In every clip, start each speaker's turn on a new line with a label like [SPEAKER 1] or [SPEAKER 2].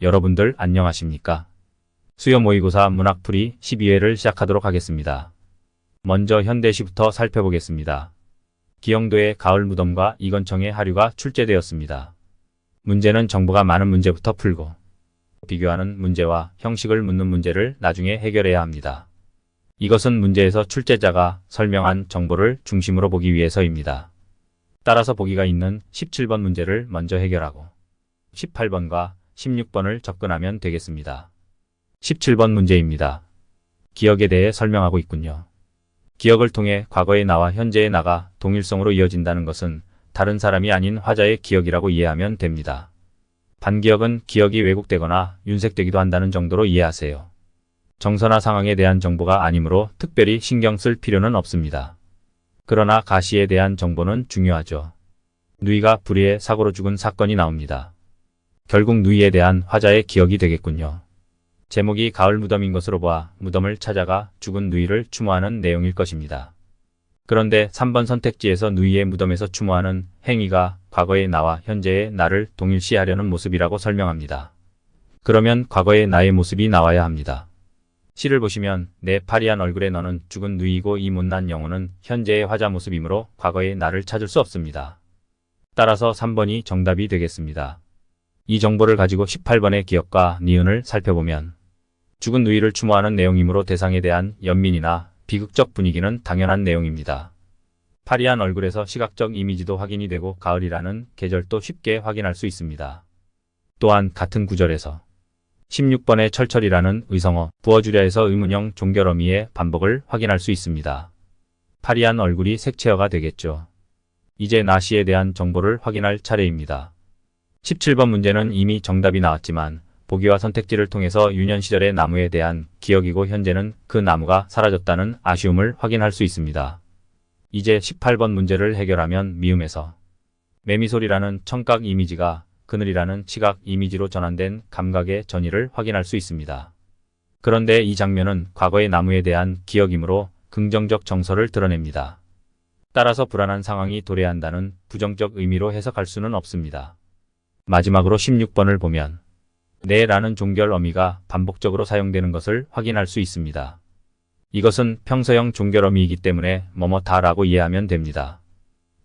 [SPEAKER 1] 여러분들 안녕하십니까? 수요 모의고사 문학풀이 12회를 시작하도록 하겠습니다. 먼저 현대시부터 살펴보겠습니다. 기영도의 가을 무덤과 이건청의 하류가 출제되었습니다. 문제는 정보가 많은 문제부터 풀고 비교하는 문제와 형식을 묻는 문제를 나중에 해결해야 합니다. 이것은 문제에서 출제자가 설명한 정보를 중심으로 보기 위해서입니다. 따라서 보기가 있는 17번 문제를 먼저 해결하고 18번과 16번을 접근하면 되겠습니다. 17번 문제입니다. 기억에 대해 설명하고 있군요. 기억을 통해 과거의 나와 현재의 나가 동일성으로 이어진다는 것은 다른 사람이 아닌 화자의 기억이라고 이해하면 됩니다. 반기억은 기억이 왜곡되거나 윤색되기도 한다는 정도로 이해하세요. 정서나 상황에 대한 정보가 아니므로 특별히 신경 쓸 필요는 없습니다. 그러나 가시에 대한 정보는 중요하죠. 누이가 불의의 사고로 죽은 사건이 나옵니다. 결국 누이에 대한 화자의 기억이 되겠군요. 제목이 가을 무덤인 것으로 보아 무덤을 찾아가 죽은 누이를 추모하는 내용일 것입니다. 그런데 3번 선택지에서 누이의 무덤에서 추모하는 행위가 과거의 나와 현재의 나를 동일시하려는 모습이라고 설명합니다. 그러면 과거의 나의 모습이 나와야 합니다. 시를 보시면 내 파리한 얼굴에 너는 죽은 누이고 이 못난 영혼은 현재의 화자 모습이므로 과거의 나를 찾을 수 없습니다. 따라서 3번이 정답이 되겠습니다. 이 정보를 가지고 18번의 기억과 니은을 살펴보면 죽은 누이를 추모하는 내용이므로 대상에 대한 연민이나 비극적 분위기는 당연한 내용입니다. 파리한 얼굴에서 시각적 이미지도 확인이 되고 가을이라는 계절도 쉽게 확인할 수 있습니다. 또한 같은 구절에서 16번의 철철이라는 의성어, 부어주랴에서 의문형 종결어미의 반복을 확인할 수 있습니다. 파리한 얼굴이 색채어가 되겠죠. 이제 나시에 대한 정보를 확인할 차례입니다. 17번 문제는 이미 정답이 나왔지만 보기와 선택지를 통해서 유년 시절의 나무에 대한 기억이고 현재는 그 나무가 사라졌다는 아쉬움을 확인할 수 있습니다. 이제 18번 문제를 해결하면 미음에서 매미소리라는 청각 이미지가 그늘이라는 시각 이미지로 전환된 감각의 전이를 확인할 수 있습니다. 그런데 이 장면은 과거의 나무에 대한 기억이므로 긍정적 정서를 드러냅니다. 따라서 불안한 상황이 도래한다는 부정적 의미로 해석할 수는 없습니다. 마지막으로 16번을 보면 네라는 종결 어미가 반복적으로 사용되는 것을 확인할 수 있습니다. 이것은 평서형 종결 어미이기 때문에 뭐뭐다라고 이해하면 됩니다.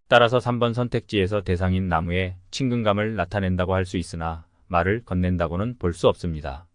[SPEAKER 1] 따라서 3번 선택지에서 대상인 나무의 친근감을 나타낸다고 할 수 있으나 말을 건넨다고는 볼 수 없습니다.